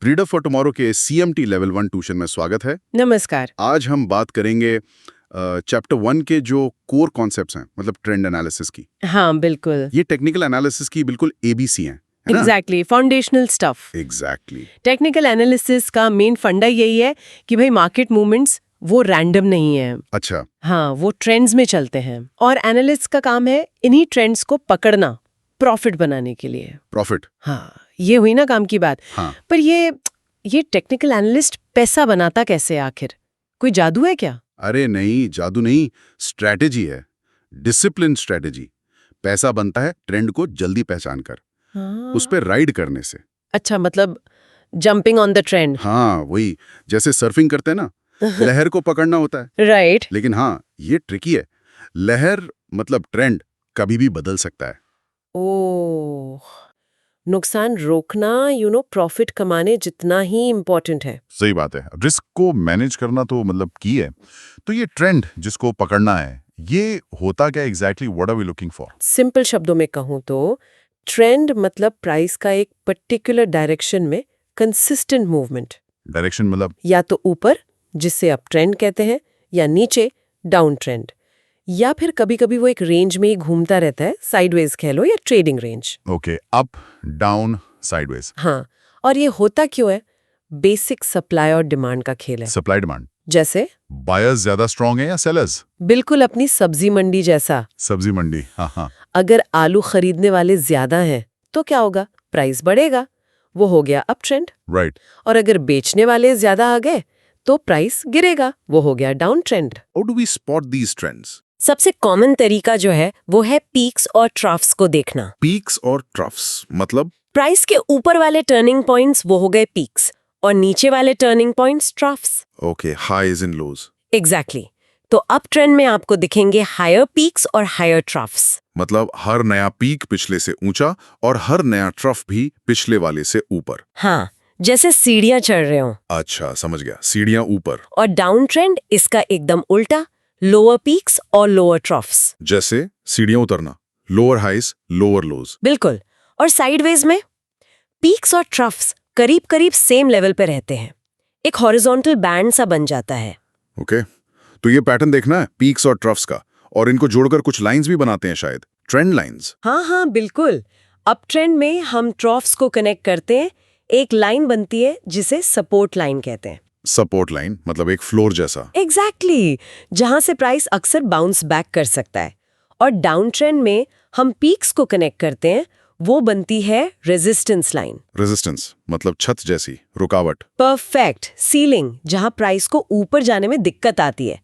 Freedom for tomorrow के CMT level 1 tuition में स्वागत है। नमस्कार। आज हम बात करेंगे चैप्टर 1 के जो कोर कॉन्सेप्ट्स हैं, मतलब ट्रेंड एनालिसिस की। हाँ, बिल्कुल। ये टेक्निकल एनालिसिस की बिल्कुल ABC हैं, है ना? Exactly, foundational stuff. Exactly. Technical analysis का मेन फंडा यही है कि भाई मार्केट मूवमेंट्स वो रैंडम नहीं है। अच्छा, हाँ, वो ट्रेंड्स में चलते हैं और एनालिस्ट का काम है इन्हीं ट्रेंड्स को पकड़ना प्रॉफिट बनाने के लिए। प्रॉफिट। हाँ, ये हुई ना काम की बात। हाँ। पर ये टेक्निकल एनालिस्ट पैसा बनाता कैसे आखिर? कोई जादू है क्या? अरे नहीं, जादू नहीं, स्ट्रैटेजी है, डिसिप्लिन स्ट्रैटेजी। पैसा बनता है ट्रेंड को जल्दी पहचान कर, हाँ। उस पर राइड करने से। अच्छा, मतलब जंपिंग ऑन द ट्रेंड। हाँ, वही, जैसे सर्फिंग करते हैं ना, लहर को पकड़ना होता है। राइट। लेकिन हाँ, ये ट्रिकी है। लहर मतलब ट्रेंड कभी भी बदल सकता है। ओह, नुकसान रोकना प्रॉफिट कमाने जितना ही इम्पोर्टेंट है। सही बात है। रिस्क को मैनेज करना तो मतलब की है। तो ये ट्रेंड जिसको पकड़ना है, ये होता क्या exactly? What are we looking for? Simple शब्दों में कहूँ तो ट्रेंड मतलब प्राइस का एक पर्टिकुलर डायरेक्शन में कंसिस्टेंट मूवमेंट। डायरेक्शन मतलब? या तो ऊपर, जिसे अप ट्रेंड कहते हैं, या नीचे, डाउन ट्रेंड, या फिर कभी कभी वो एक रेंज में ही घूमता रहता है, साइडवेज कह लो या trading range. Okay, up down sideways. हाँ, और ये होता क्यों है? बेसिक सप्लाई और डिमांड का खेल है। Supply demand. जैसे बायर्स ज्यादा स्ट्रांग है या सेलर्स? बिल्कुल अपनी सब्जी मंडी जैसा। सब्जी मंडी। हाँ हाँ। अगर आलू खरीदने वाले ज्यादा हैं तो क्या होगा? प्राइस बढ़ेगा, वो हो गया अप ट्रेंड। राइट। और अगर बेचने वाले ज्यादा आ गए तो प्राइस गिरेगा, वो हो गया down trend. How do we spot these trends? सबसे कॉमन तरीका जो है वो है पीक्स और ट्रफ्स को देखना। पीक्स और ट्रफ्स मतलब? प्राइस के ऊपर वाले टर्निंग पॉइंट्स वो हो गए पीक्स और नीचे वाले turning points troughs. Okay, highs and lows. Exactly. तो अप ट्रेंड में आपको दिखेंगे हायर पीक्स और हायर ट्रफ्स। मतलब हर नया पीक पिछले से ऊंचा और हर नया ट्रफ भी पिछले वाले से ऊपर। हाँ, जैसे सीढ़ियां चढ़ रहे हो। अच्छा, समझ गया, सीढ़ियां ऊपर। और डाउन ट्रेंड इसका एकदम उल्टा, लोअर पीक्स और लोअर ट्रफ्स। जैसे सीढ़ियां उतरना, लोअर हाइज लोअर लोज। बिल्कुल। और साइडवेज में पीक्स और ट्रफ्स करीब करीब सेम लेवल पे रहते हैं, एक हॉरिजॉन्टल बैंड सा बन जाता है। ओके, तो ये पैटर्न देखना है पीक्स और ट्रफ्स का, और इनको जोड़कर कुछ लाइंस भी बनाते हैं, शायद ट्रेंड लाइंस। हाँ, बिल्कुल। अप ट्रेंड में हम ट्रफ्स को कनेक्ट करते हैं, एक लाइन बनती है जिसे सपोर्ट लाइन कहते हैं। सपोर्ट लाइन मतलब एक फ्लोर जैसा। एग्जैक्टली, जहां से प्राइस अक्सर बाउंस बैक कर सकता है। और डाउन ट्रेंड में हम पीक्स को कनेक्ट करते हैं, वो बनती है रेजिस्टेंस लाइन। रेजिस्टेंस मतलब छत जैसी, रुकावट। परफेक्ट, सीलिंग, जहां प्राइस को ऊपर जाने में दिक्कत आती है।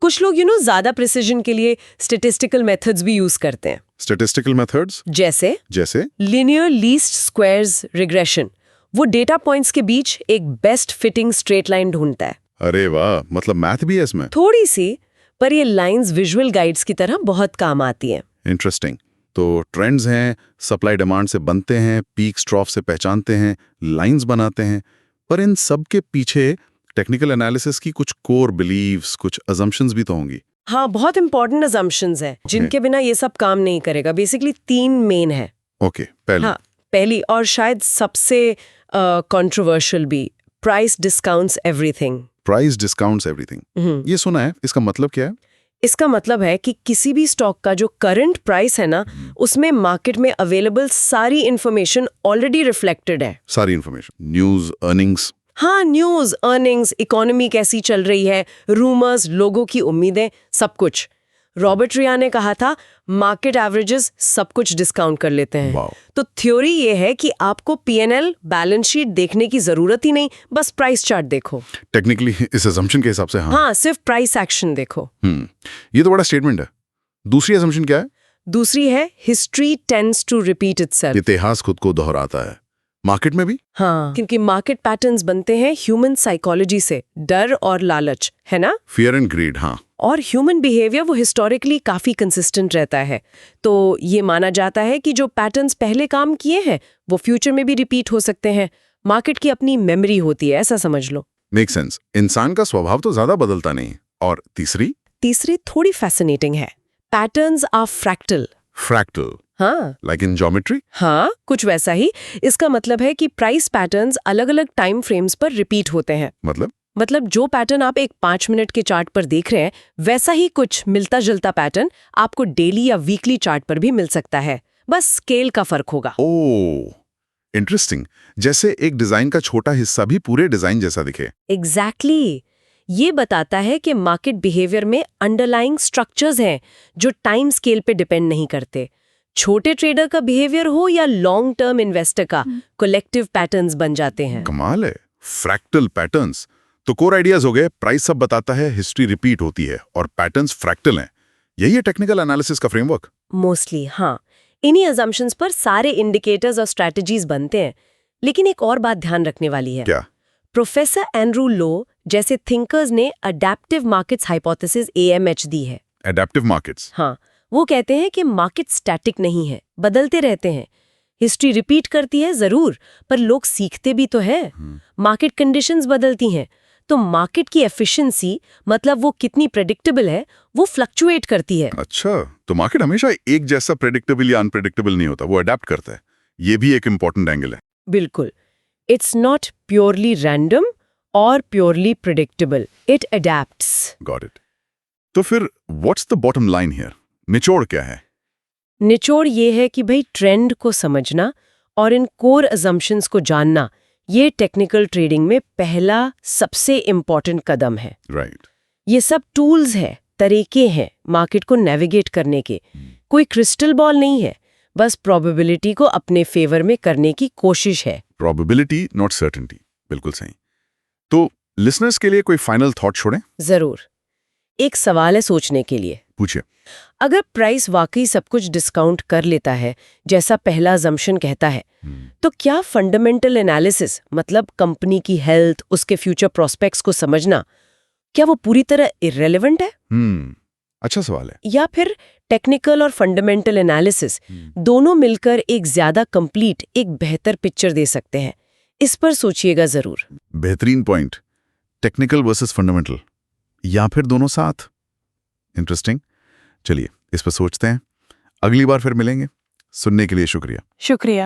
कुछ लोग ज्यादा प्रिसिजन के लिए स्टैटिस्टिकल मेथड्स भी यूज करते हैं। स्टैटिस्टिकल मेथड्स जैसे लिनियर लीस्ट स्क्वायर्स रिग्रेशन। वो डेटा पॉइंट्स के बीच एक बेस्ट फिटिंग स्ट्रेट लाइन ढूंढता है। अरे वाह, मतलब मैथ भी है इसमें। थोड़ी सी, पर ये लाइंस विजुअल गाइड्स की तरह बहुत काम आती है। इंटरेस्टिंग। तो ट्रेंड्स हैं, सप्लाई डिमांड से बनते हैं, पीक्स ट्रॉफ से पहचानते हैं, लाइंस बनाते हैं, पर इन सब के पीछे टेक्निकल एनालिसिस की कुछ कोर बिलीव्स, कुछ अजम्पशंस भी तो होंगी। हाँ, बहुत इंपॉर्टेंट अजम्पशंस है जिनके बिना ये सब काम नहीं करेगा। बेसिकली 3 मेन है। ओके, पहली और शायद सबसे कंट्रोवर्शियल भी, price discounts everything. Price discounts everything, ये सुना है, इसका मतलब क्या है? इसका मतलब है कि किसी भी स्टॉक का जो करंट प्राइस है ना, उसमें मार्केट में अवेलेबल सारी इंफॉर्मेशन ऑलरेडी रिफ्लेक्टेड है। सारी इंफॉर्मेशन, न्यूज, अर्निंग्स। हाँ, न्यूज, अर्निंग्स, इकोनॉमी कैसी चल रही है, रूमर्स, लोगों की उम्मीदें, सब कुछ। रॉबर्ट रिया ने कहा था, मार्केट एवरेजेस सब कुछ डिस्काउंट कर लेते हैं। तो थ्योरी ये है कि आपको P&L, बैलेंस शीट देखने की जरूरत ही नहीं, बस प्राइस चार्ट देखो। टेक्निकली इस असम्पशन के हिसाब से हाँ, सिर्फ प्राइस एक्शन देखो। ये तो बड़ा स्टेटमेंट है। दूसरी असम्पशन क्या है? दूसरी है history tends to repeat itself. इतिहास खुद को दोहराता है। मार्केट में भी? हाँ, क्योंकि मार्केट पैटर्न्स बनते हैं ह्यूमन साइकोलॉजी से, डर और लालच, है ना? Fear and greed. हाँ, और ह्यूमन बिहेवियर वो हिस्टोरिकली काफी कंसिस्टेंट रहता है। तो ये माना जाता है कि जो पैटर्न्स पहले काम किए हैं वो फ्यूचर में भी रिपीट हो सकते हैं। मार्केट की अपनी मेमोरी होती है, ऐसा समझ लो। Make sense. इंसान का स्वभाव तो ज्यादा बदलता नहीं। और तीसरी थोड़ी फैसिनेटिंग है। पैटर्न्स आर फ्रैक्टल, फ्रैक्टल, हाँ लाइक इन ज्योमेट्री। हाँ, कुछ वैसा ही। इसका मतलब है कि प्राइस पैटर्न्स अलग-अलग टाइम फ्रेम्स पर रिपीट होते हैं। मतलब जो पैटर्न आप एक 5 मिनट के चार्ट पर देख रहे हैं, वैसा ही कुछ मिलता जुलता पैटर्न आपको डेली या वीकली चार्ट पर भी मिल सकता है, बस स्केल का फर्क होगा। ओह, इंटरेस्टिंग। जैसे एक डिजाइन का छोटा हिस्सा भी पूरे डिजाइन जैसा दिखे। एग्जैक्टली ये बताता है कि मार्केट बिहेवियर में अंडरलाइंग स्ट्रक्चर्स हैं जो टाइम स्केल पे डिपेंड नहीं करते। छोटे ट्रेडर का बिहेवियर हो या लॉन्ग टर्म इन्वेस्टर का, कलेक्टिव पैटर्न्स बन जाते हैं। कमाल है। फ्रैक्टल पैटर्न्स तो कोर आइडियाज हो गए। प्राइस सब बताता है, हिस्ट्री रिपीट होती है और पैटर्न्स फ्रैक्टल हैं। यही है टेक्निकल एनालिसिस का फ्रेमवर्क। मोस्टली हाँ, इन्हीं अजम्पशंस पर सारे इंडिकेटर्स और स्ट्रैटेजीज बनते हैं। लेकिन एक और बात ध्यान रखने वाली है। क्या? प्रोफेसर एंड्रू लो जैसे थिंकर्स ने अडैप्टिव मार्केट्स हाइपोथेसिस AMH दी है। Adaptive markets. हाँ, वो कहते हैं कि मार्केट स्टैटिक नहीं है, बदलते रहते हैं। हिस्ट्री रिपीट करती है जरूर, पर लोग सीखते भी तो हैं। मार्केट कंडीशंस बदलती हैं, तो मार्केट की एफिशिएंसी, मतलब वो कितनी प्रेडिक्टेबल है, वो फ्लक्चुएट करती है। अच्छा, तो मार्केट हमेशा एक जैसा प्रेडिक्टेबल या अनप्रेडिक्टेबल नहीं होता, वो अडेप्ट करता है। ये भी एक इंपॉर्टेंट एंगल है। बिल्कुल, इट्स नॉट प्योरली रैंडम और purely predictable, it adapts. Got it. तो फिर what's the bottom line here? निचोड़ क्या है? निचोड़ ये है कि भाई ट्रेंड को समझना और इन कोर अजम्पशंस को जानना, ये टेक्निकल ट्रेडिंग में पहला सबसे इम्पॉर्टेंट कदम है। राइट। ये सब टूल्स है, तरीके हैं मार्केट को नेविगेट करने के। कोई क्रिस्टल बॉल नहीं है, बस प्रोबेबिलिटी को अपने फेवर में करने की कोशिश है। प्रोबेबिलिटी नॉट सर्टेनिटी, बिल्कुल सही। तो लिसनर्स के लिए कोई फाइनल थॉट छोड़ें? जरूर। एक सवाल है सोचने के लिए। पूछिए। अगर प्राइस वाकई सब कुछ डिस्काउंट कर लेता है, जैसा पहला अजम्पशन कहता है, तो क्या फंडामेंटल एनालिसिस, मतलब कंपनी की हेल्थ, उसके फ्यूचर प्रोस्पेक्ट्स को समझना, क्या वो पूरी तरह इर्रेलेवेंट है? अच्छा सवाल है। या फिर टेक्निकल और फंडामेंटल एनालिसिस दोनों मिलकर एक ज्यादा कंप्लीट, एक बेहतर पिक्चर दे सकते हैं? इस पर सोचिएगा जरूर। बेहतरीन पॉइंट। टेक्निकल वर्सेस फंडामेंटल, या फिर दोनों साथ? इंटरेस्टिंग। चलिए इस पर सोचते हैं। अगली बार फिर मिलेंगे। सुनने के लिए शुक्रिया। शुक्रिया।